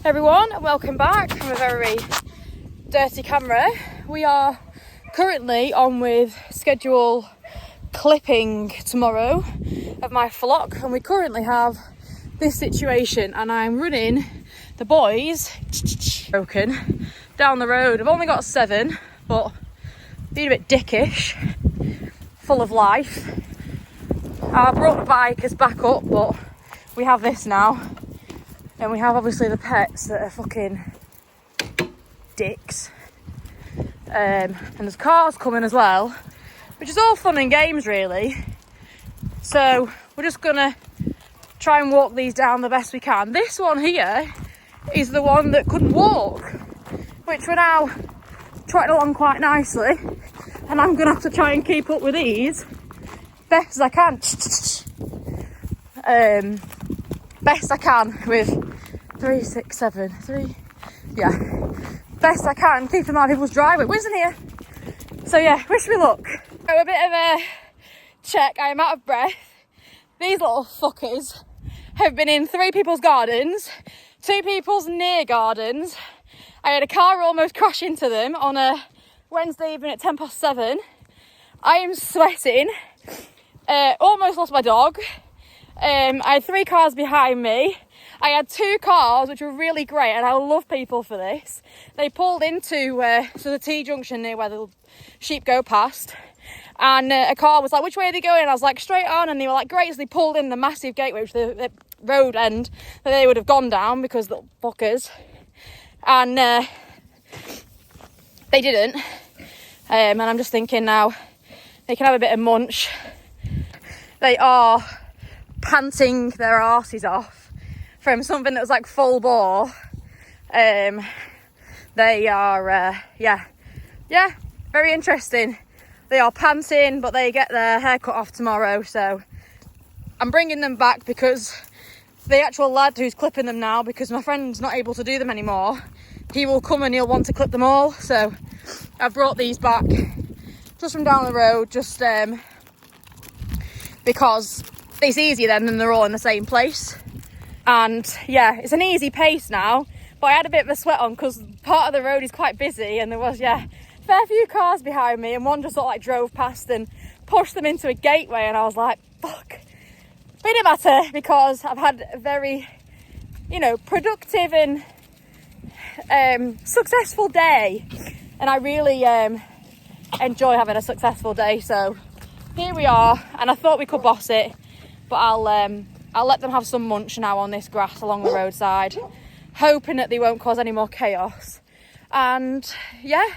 Everyone, welcome back from a very dirty camera. We are currently on with schedule clipping tomorrow of my flock, and we currently have this situation, and I'm running the boys broken down the road. I've only got 7, but being a bit dickish, full of life. I brought the bike as backup, but we have this now. And we have obviously the pets that are fucking dicks. And there's cars coming as well, which is all fun and games really. So we're just gonna try and walk these down the best we can. This one here is the one that couldn't walk, which we're now trotting along quite nicely. And I'm gonna have to try and keep up with these best as I can. Best I can with 3, 6, 7, 3. Yeah, best I can, keeping my people's driveway. Wisdom here. So yeah, wish me luck. So a bit of a check. I am out of breath. These little fuckers have been in 3 people's gardens, 2 people's near gardens. I had a car almost crash into them on a Wednesday evening at 7:10. I am sweating. Almost lost my dog. I had 3 cars behind me. I had 2 cars, which were really great, and I love people for this. They pulled into the T-junction near where the sheep go past, and a car was like, which way are they going? And I was like, straight on, and they were like, great. So they pulled in the massive gateway, which the road end that they would have gone down, because little fuckers. And they didn't. And I'm just thinking now, they can have a bit of munch. They are panting their arses off from something that was like full bore. They are, yeah, very interesting. They are panting, but they get their hair cut off tomorrow. So I'm bringing them back because the actual lad who's clipping them now, because my friend's not able to do them anymore, he will come and he'll want to clip them all. So I've brought these back just from down the road, just because it's easier then than they're all in the same place. And yeah, it's an easy pace now, but I had a bit of a sweat on because part of the road is quite busy, and there was, yeah, a fair few cars behind me, and one just sort of like drove past and pushed them into a gateway, and I was like, fuck. But it didn't matter, because I've had a very, productive and successful day, and I really enjoy having a successful day. So here we are, and I thought we could boss it, but I'll let them have some munch now on this grass along the roadside, hoping that they won't cause any more chaos. And yeah,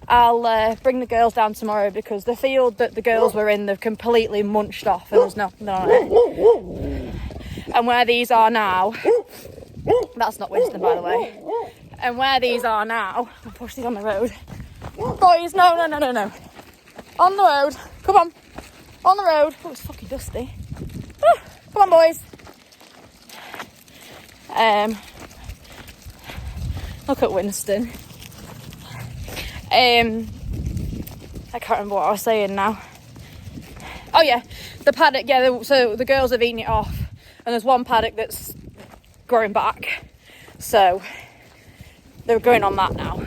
I'll bring the girls down tomorrow, because the field that the girls were in, they've completely munched off and there's nothing on it. And where these are now, that's not Winston, by the way. And where these are now, I'll push these on the road. Boys, no. On the road, come on. On the road. Oh, it's fucking dusty. Come on, boys. Look at Winston. I can't remember what I was saying now. Oh yeah, the paddock. Yeah, so the girls have eaten it off, and there's one paddock that's growing back. So they're going on that now,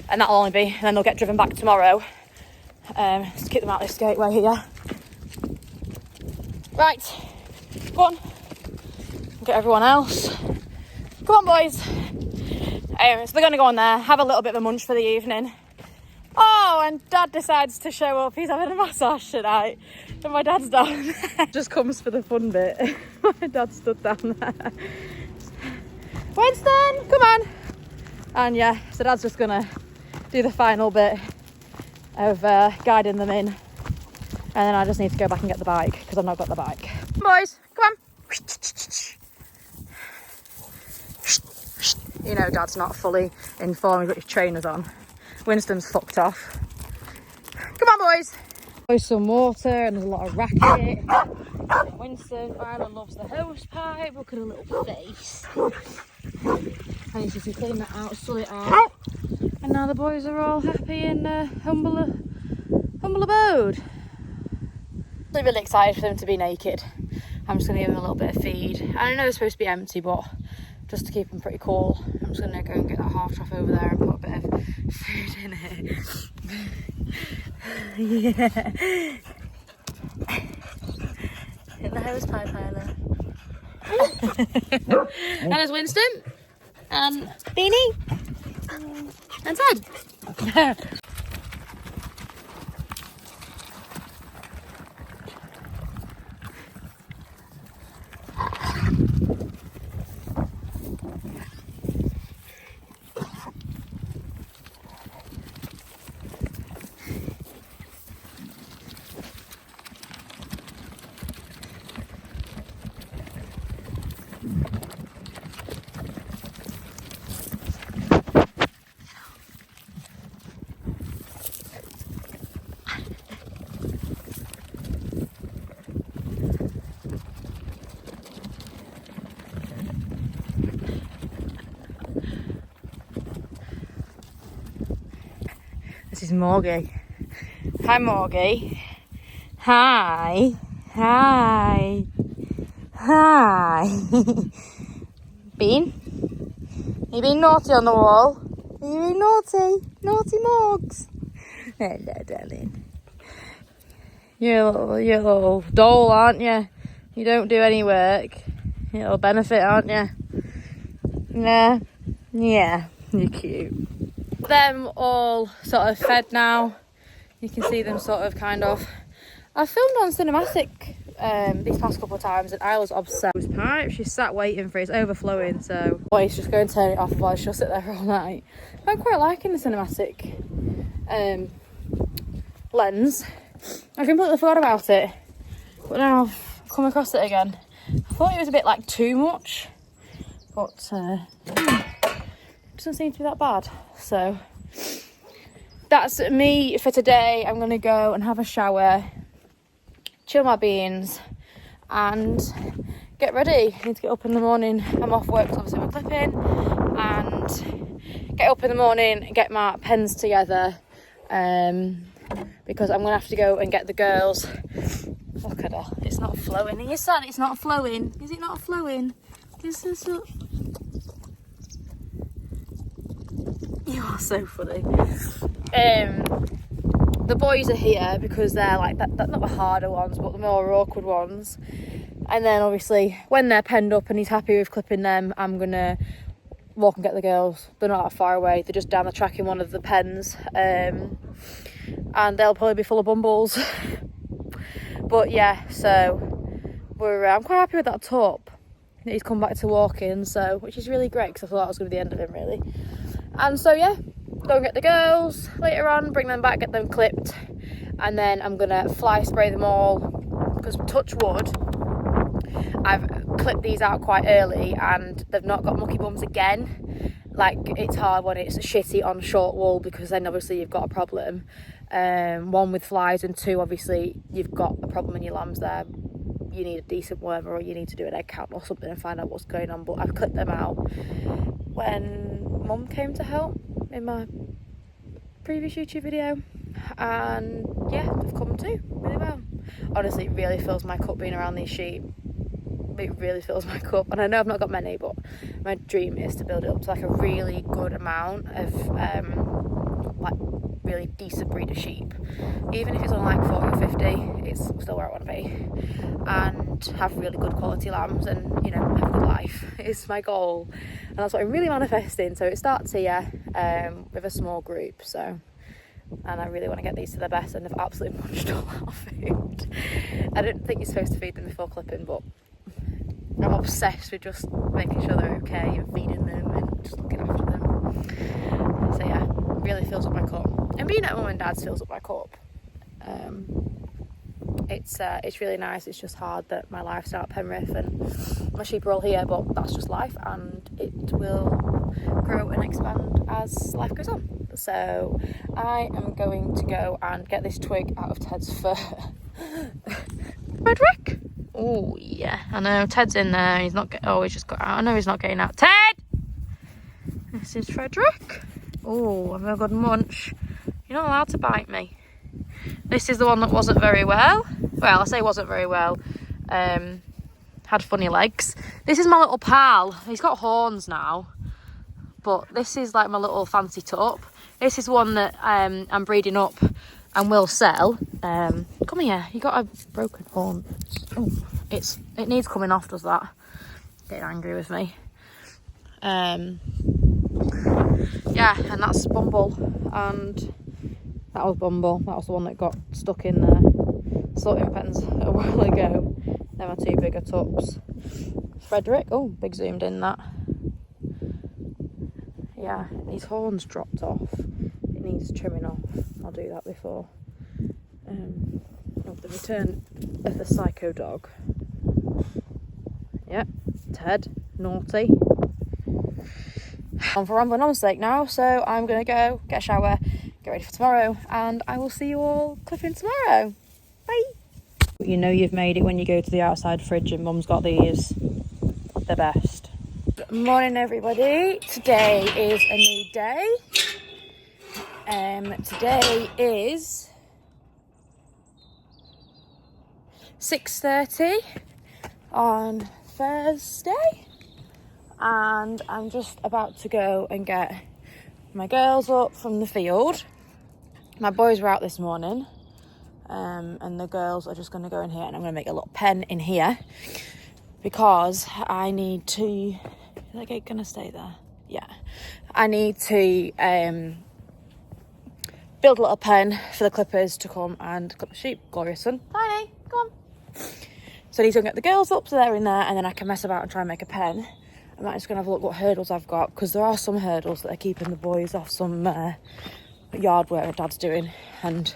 and that'll only be, and then they'll get driven back tomorrow. Let's keep them out this gateway here. Right. Go on, get everyone else. Come on, boys. So they're going to go on there, have a little bit of a munch for the evening. Oh, and Dad decides to show up. He's having a massage tonight, and my dad's down there. Just comes for the fun bit. My dad stood down there. Winston, come on. And yeah, so Dad's just going to do the final bit of guiding them in. And then I just need to go back and get the bike, because I've not got the bike. Boys, come on. Dad's not fully informed. He's got his trainers on. Winston's fucked off. Come on, boys. There's some water and there's a lot of racket. Winston finally loves the hose pipe. Look at her little face. I need to clean that out, sull it out. And now the boys are all happy in humble abode. I'm really excited for them to be naked. I'm just going to give them a little bit of feed. I know they're supposed to be empty, but just to keep them pretty cool. I'm just gonna go and get that half trough over there and put a bit of food in it. Yeah. Hit the hose pipe, Hannah. And there's Winston and Beanie and Ted. This is Morgie. Hi, Morgie. Hi. Hi. Hi. Bean? Are you being naughty on the wall? Are you being naughty? Naughty Morgs. Hello, darling. You're a little doll, aren't you? You don't do any work. You're a little benefit, aren't you? Yeah. Yeah. You're cute. Them all sort of fed now. You can see them sort of kind of. I've filmed on cinematic these past couple of times and I was obsessed with pipe. She's sat waiting for it. It's overflowing, so he's just going to turn it off, otherwise she'll sit there all night. I'm quite liking the cinematic lens. I completely forgot about it, but now I've come across it again. I thought it was a bit like too much, but doesn't seem to be that bad. So that's me for today. I'm gonna go and have a shower, chill my beans and get ready. I need to get up in the morning. I'm off work, so obviously we're clipping, and get up in the morning and get my pens together, because I'm gonna have to go and get the girls. Look at her, it's not flowing. Are you sad it's not flowing? Is it not flowing? Is this up? You are so funny. The boys are here because they're like that, not the harder ones, but the more awkward ones. And then obviously when they're penned up and he's happy with clipping them, I'm gonna walk and get the girls. They're not that far away. They're just down the track in one of the pens, and they'll probably be full of bumbles. But yeah, so I'm quite happy with that top. He's come back to walking, so which is really great because I thought that was gonna be the end of him really. And so yeah, go and get the girls later on, bring them back, get them clipped, and then I'm gonna fly spray them all, because touch wood, I've clipped these out quite early and they've not got mucky bums again. Like, it's hard when it's shitty on short wool, because then obviously you've got a problem, one with flies, and two, obviously you've got a problem in your lambs there. You need a decent whatever, or you need to do an egg count or something and find out what's going on. But I've clipped them out when Mum came to help in my previous YouTube video, and yeah, they've come too really well. Honestly, it really fills my cup being around these sheep. It really fills my cup, and I know I've not got many, but my dream is to build it up to like a really good amount of like really decent breed of sheep. Even if it's only like 40 or 50, it's still where I want to be, and have really good quality lambs, and you know, have a good life is my goal, and that's what I'm really manifesting. So it starts here with a small group, so, and I really want to get these to their best, and they've absolutely munched all our food. I didn't think you're supposed to feed them before clipping, but I'm obsessed with just making sure they're okay and feeding them and just looking after them. So yeah, really fills up my cup, and being at Mum and Dad's fills up my cup. It's really nice. It's just hard that my life's out at Penrith and my sheep are all here, but that's just life, and it will grow and expand as life goes on. So I am going to go and get this twig out of Ted's fur. Frederick? Oh yeah, I know Ted's in there. He's not he's just got out. I know he's not getting out. Ted! This is Frederick. Oh, I'm a good munch. You're not allowed to bite me. This is the one that wasn't very well. Well, I say wasn't very well. Had had funny legs. This is my little pal. He's got horns now, but this is like my little fancy tup. This is one that I'm breeding up and will sell. Come here, you got a broken horn. Oh, it needs coming off, does that? Getting angry with me. Yeah, and that's Bumble, and that was Bumble. That was the one that got stuck in the sorting pens a while ago. They're my two bigger tups. Frederick, oh, big zoomed in that. Yeah, his horns dropped off. It needs trimming off. I'll do that before. The return of the psycho dog. Yep, Ted, naughty. I'm for rambling on sake now, so I'm gonna go get a shower, get ready for tomorrow, and I will see you all clipping tomorrow. Bye. You know you've made it when you go to the outside fridge and Mum's got these. The best. Good morning, everybody. Today is a new day. Today is 6:30 on Thursday, and I'm just about to go and get my girls up from the field. My boys were out this morning, and the girls are just going to go in here, and I'm going to make a little pen in here because I need to... Is that gate going to stay there? Yeah. I need to build a little pen for the clippers to come and clip the sheep. Glorious son. Tiny, come on. So I need to get the girls up so they're in there, and then I can mess about and try and make a pen. I'm just going to have a look what hurdles I've got, because there are some hurdles that are keeping the boys off some yard work Dad's doing, and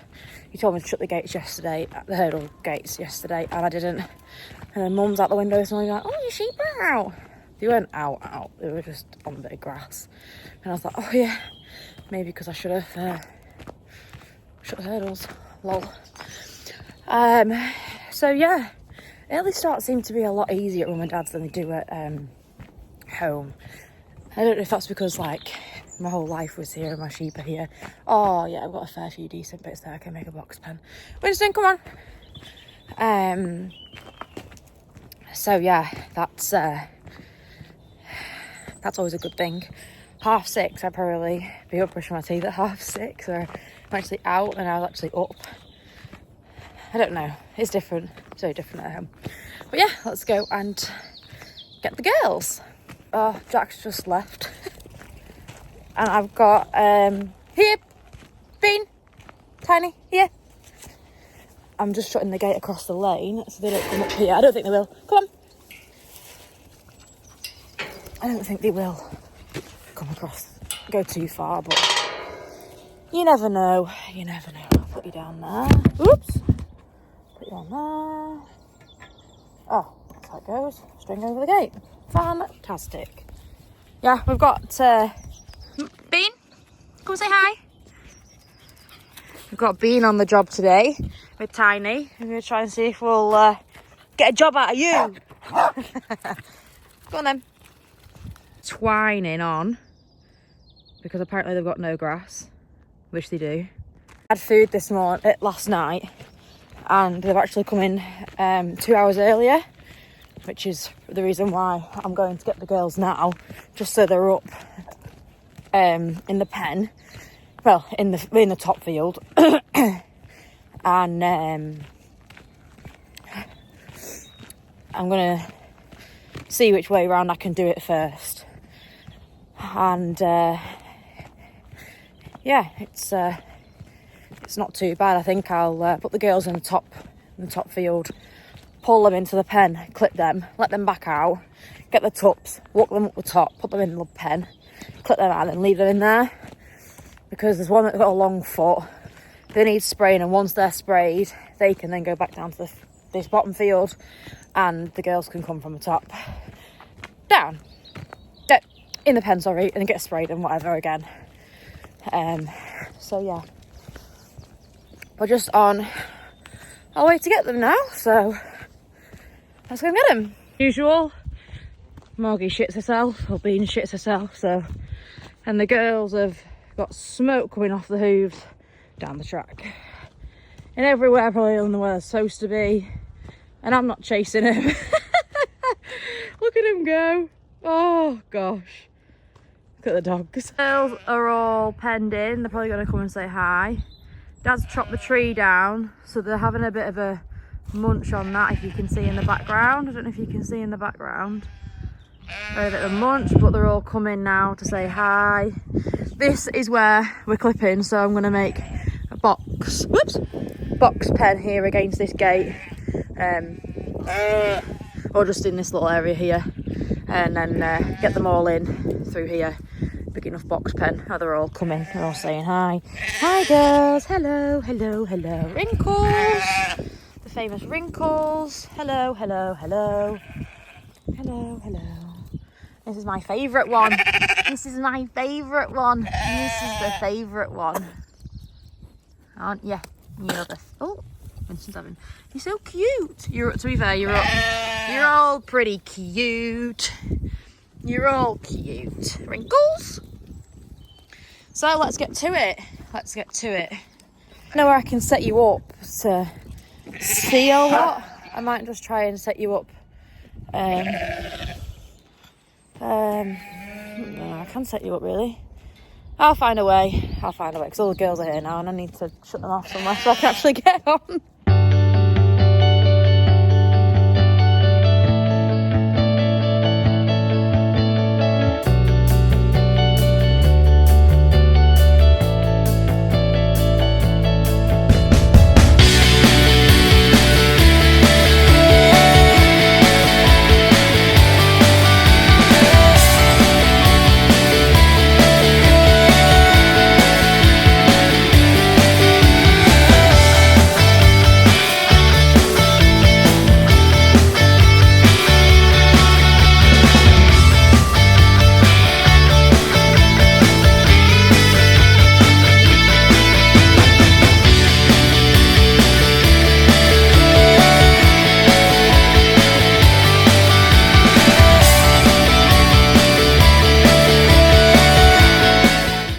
he told me to shut the gates yesterday, the hurdle gates yesterday, and I didn't. And then Mum's out the window this morning like, oh, your sheep are out. They weren't out, they were just on a bit of grass. And I was like, oh yeah, maybe because I should have shut the hurdles, lol. So yeah, early starts seem to be a lot easier at Mum and Dad's than they do at home. I don't know if that's because like my whole life was here and my sheep are here. Oh yeah, I've got a fair few decent bits there. I can make a box pen. Winston, come on. So yeah, that's always a good thing. 6:30, I'd probably be up brushing my teeth at 6:30, or I'm actually out and I was actually up. I don't know, it's different, so different at home. But yeah, let's go and get the girls. Oh, Jack's just left. And I've got, here, Bean, Tiny, here. I'm just shutting the gate across the lane so they don't come up here. I don't think they will. Come on. I don't think they will come across, go too far, but you never know. You never know. I'll put you down there. Oops. Put you down there. Oh, that's how it goes. String over the gate. Fantastic. Yeah, we've got Bean. Come say hi. We've got Bean on the job today with Tiny. I'm going to try and see if we'll get a job out of you. Go on then. Twining on because apparently they've got no grass, which they do. I had food last night, and they've actually come in 2 hours earlier, which is the reason why I'm going to get the girls now, just so they're up in the pen, well, in the top field. And I'm gonna see which way round I can do it first. And yeah, it's not too bad. I think I'll put the girls in the top field, pull them into the pen, clip them, let them back out, get the tups, walk them up the top, put them in the pen, clip them out, and then leave them in there. Because there's one that's got a long foot, they need spraying, and once they're sprayed, they can then go back down to this bottom field, and the girls can come from the top down in the pen, sorry, and then get sprayed and whatever again. So yeah, we're just on our way to get them now, so let's go and get them. Usual, Morgie shits herself, or Bean shits herself, so, and the girls have got smoke coming off the hooves down the track and everywhere, probably on the where they're supposed to be, and I'm not chasing him. Look at him go. Oh gosh. Look at the dogs. Girls are all penned in. They're probably going to come and say hi. Dad's chopped the tree down, so they're having a bit of a munch on that, if you can see in the background. I don't know if you can see in the background. A bit of a munch, but they're all coming now to say hi. This is where we're clipping, so I'm going to make a box pen here against this gate, or just in this little area here, and then get them all in through here. Big enough box pen. Oh, they're all coming. They're all saying hi. Hi girls. Hello, hello, hello. Wrinkles. The famous Wrinkles. Hello, hello, hello. Hello, hello. This is my favourite one. This is my favourite one. This is the favourite one. Aren't you? You're the... Oh, Winston's having... You're so cute. To be fair, you're all pretty cute. You're all cute. Wrinkles. So let's get to it. Let's get to it. I know where I can set you up to see a lot. I might just try and set you up. I can set you up really. I'll find a way. Because all the girls are here now and I need to shut them off somewhere so I can actually get on.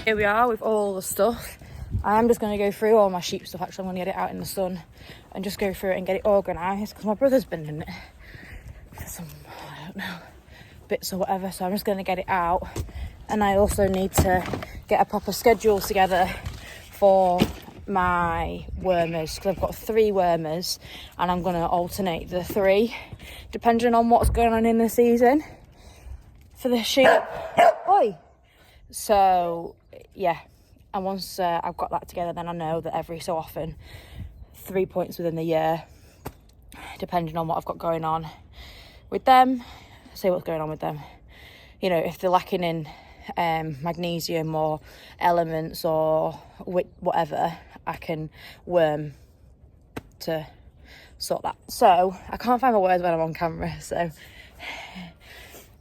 Here we are with all the stuff. I am just going to go through all my sheep stuff. Actually, I'm going to get it out in the sun and just go through it and get it organised, because my brother's been in it for some, I don't know, bits or whatever. So I'm just going to get it out, and I also need to get a proper schedule together for my wormers, because I've got 3 wormers and I'm going to alternate the 3 depending on what's going on in the season for the sheep. Oi! So yeah, and once I've got that together, then I know that every so often, 3 points within the year, depending on what I've got going on with them, see what's going on with them. You know, if they're lacking in magnesium or elements or whatever, I can worm to sort that. So I can't find my words when I'm on camera, so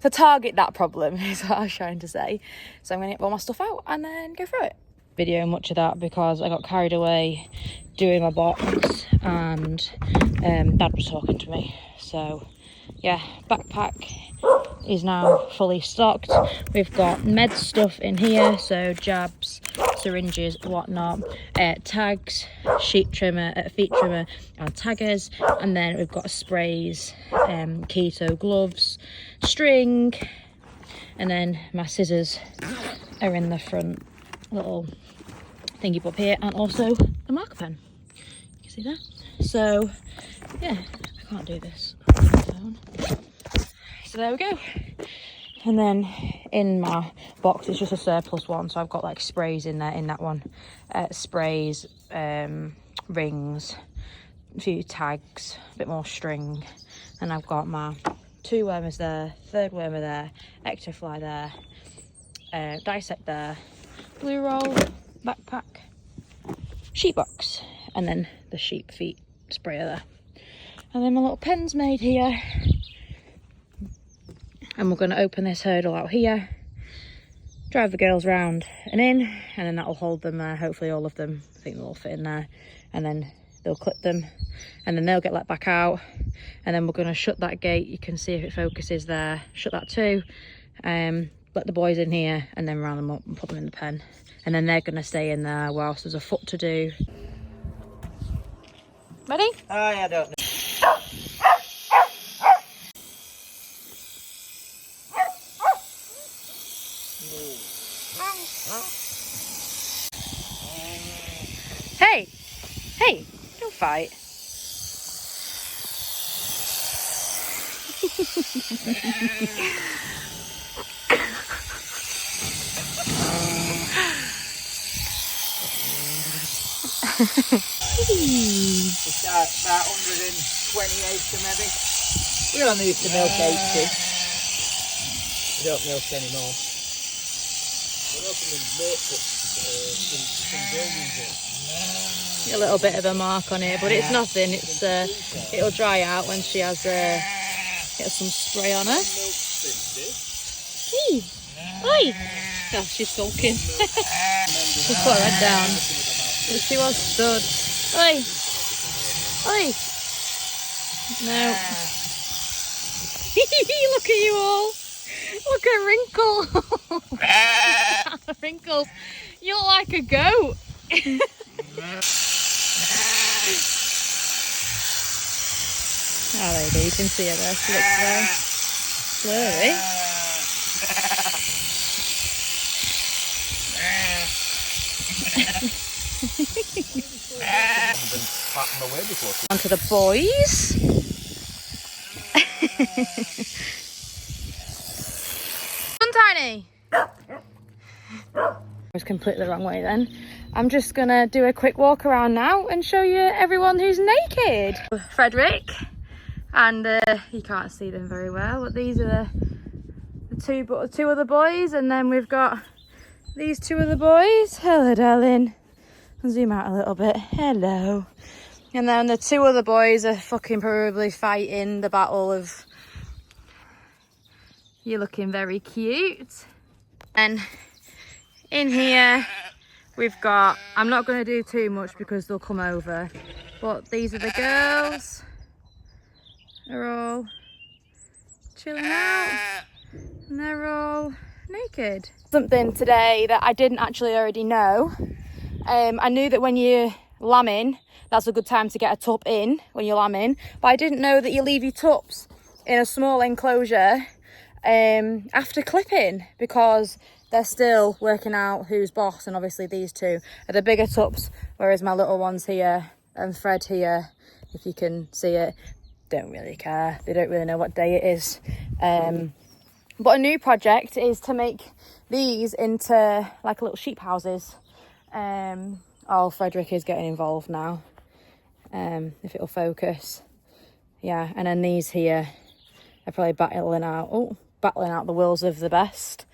to target that problem is what I was trying to say. So I'm going to get all my stuff out and then go through it. Video much of that because I got carried away doing my box and Dad was talking to me. So yeah, backpack is now fully stocked. We've got med stuff in here, so jabs, syringes, whatnot, tags, sheep trimmer, feet trimmer and taggers, and then we've got sprays, keto gloves, string, and then my scissors are in the front little thingy up here, and also the marker pen. You can see that. So yeah, I can't do this on my phone. So there we go. And then in my box it's just a surplus one, so I've got like sprays in there, in that one, sprays, rings, a few tags, a bit more string, and I've got my 2 wormers there, 3rd wormer there, ectofly there, dissect there, blue roll, backpack, sheep box, and then the sheep feet sprayer there. And then my little pen's made here. And we're going to open this hurdle out here, drive the girls round and in, and then that'll hold them there, hopefully all of them. I think they'll all fit in there, and then they'll clip them and then they'll get let back out, and then we're going to shut that gate. You can see if it focuses there, shut that too, let the boys in here and then round them up and put them in the pen, and then they're going to stay in there whilst there's a foot to do. Ready? I don't know. Hey, hey, don't fight. It's about 128 maybe. We only used to milk 80. We don't milk anymore. A little bit of a mark on here, but it's nothing. It's it'll dry out when she has get some spray on her. Hey, oi! Oh, she's sulking. She's put her head down. But she was stood. Oi, oi! No. Look at you all. Look at Wrinkle. Wrinkles. You look like a goat. Oh, there you go. You can see her there. She looks very slurry. On to the boys. Tiny. I was completely the wrong way then. I'm just gonna do a quick walk around now and show you everyone who's naked. Frederick, and you can't see them very well, but these are the two other boys, and then we've got these two other boys. Hello, darling. I'll zoom out a little bit. Hello. And then the two other boys are fucking probably fighting the battle of you're looking very cute. And in here we've got, I'm not going to do too much because they'll come over, but these are the girls. They're all chilling out and they're all naked. Something today that I didn't actually already know. I knew that when you're lambing, that's a good time to get a tup in when you're lambing, but I didn't know that you leave your tups in a small enclosure after clipping, because they're still working out who's boss, and obviously these two are the bigger tups, whereas my little ones here and Fred here, if you can see it, don't really care. They don't really know what day it is. But a new project is to make these into like little sheep houses. Oh, Frederick is getting involved now. If it'll focus. Yeah, and then these here are probably battling out the wills of the best.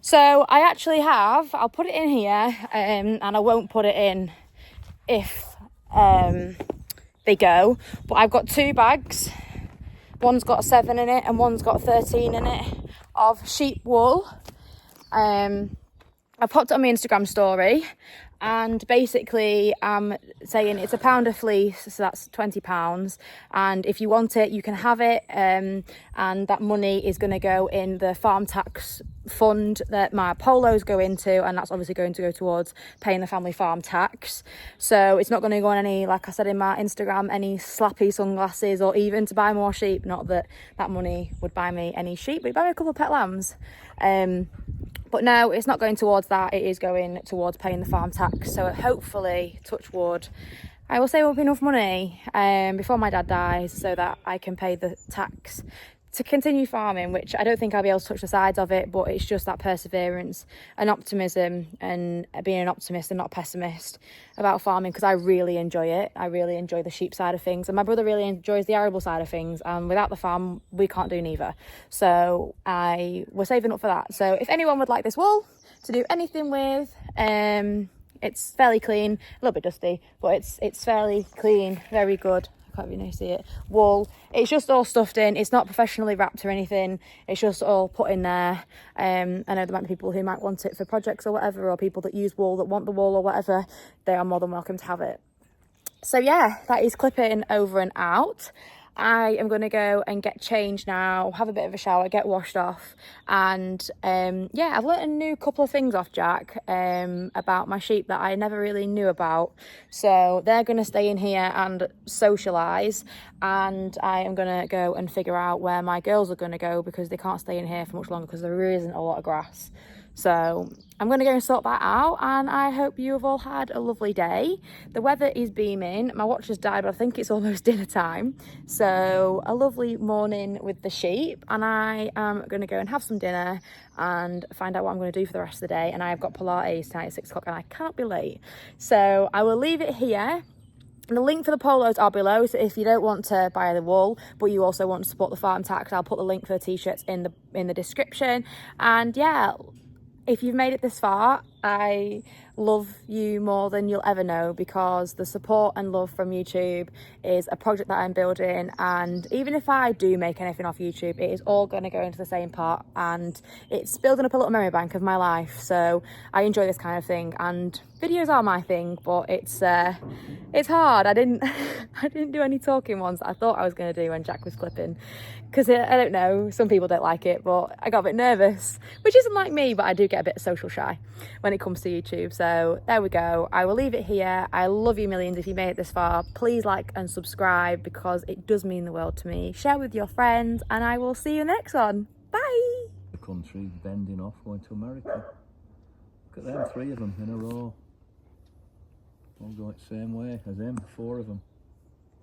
So I actually have, I'll put it in here, and I won't put it in if they go, but I've got two bags. One's got 7 in it and one's got 13 in it of sheep wool. I popped it on my Instagram story, and basically I'm saying it's £1 a fleece, so that's £20, and if you want it you can have it, and that money is going to go in the farm tax fund that my polos go into, and that's obviously going to go towards paying the family farm tax. So it's not going to go on any, like I said in my Instagram, any slappy sunglasses or even to buy more sheep. Not that that money would buy me any sheep, but it'd buy me a couple of pet lambs. But no, it's not going towards that. It is going towards paying the farm tax. So hopefully, touch wood, I will save up enough money before my dad dies so that I can pay the tax to continue farming, which I don't think I'll be able to touch the sides of it, but it's just that perseverance and optimism, and being an optimist and not a pessimist about farming, because I really enjoy it. I really enjoy the sheep side of things, and my brother really enjoys the arable side of things, and without the farm we can't do neither. So we're saving up for that. So if anyone would like this wool to do anything with, it's fairly clean, a little bit dusty, but it's fairly clean, very good. Can't really see it. Wool. It's just all stuffed in. It's not professionally wrapped or anything. It's just all put in there. I know there might be people who might want it for projects or whatever, or people that use wool that want the wool or whatever. They are more than welcome to have it. So yeah, that is clipping over and out. I am going to go and get changed now, have a bit of a shower, get washed off, and yeah, I've learnt a new couple of things off Jack about my sheep that I never really knew about. So they're going to stay in here and socialise, and I am going to go and figure out where my girls are going to go, because they can't stay in here for much longer because there isn't a lot of grass. So I'm going to go and sort that out, and I hope you have all had a lovely day. The weather is beaming. My watch has died, but I think it's almost dinner time. So a lovely morning with the sheep, and I am going to go and have some dinner and find out what I'm going to do for the rest of the day. And I've got Pilates tonight at 6 o'clock and I cannot be late. So I will leave it here. The link for the polos are below, so if you don't want to buy the wool but you also want to support the farm tax, I'll put the link for the t-shirts in the description. And yeah, if you've made it this far, I love you more than you'll ever know, because the support and love from YouTube is a project that I'm building, and even if I do make anything off YouTube, it is all going to go into the same pot, and it's building up a little memory bank of my life. So I enjoy this kind of thing, and videos are my thing, but it's hard. I didn't do any talking ones that I thought I was going to do when Jack was clipping, because I don't know, some people don't like it, but I got a bit nervous, which isn't like me, but I do get a bit social shy when it comes to YouTube. So there we go. I will leave it here. I love you millions. If you made it this far, please like and subscribe, because it does mean the world to me. Share with your friends, and I will see you in the next one. Bye. The country bending off, going to America. Look at them, 3 of them in a row. All going the same way as him, 4 of them.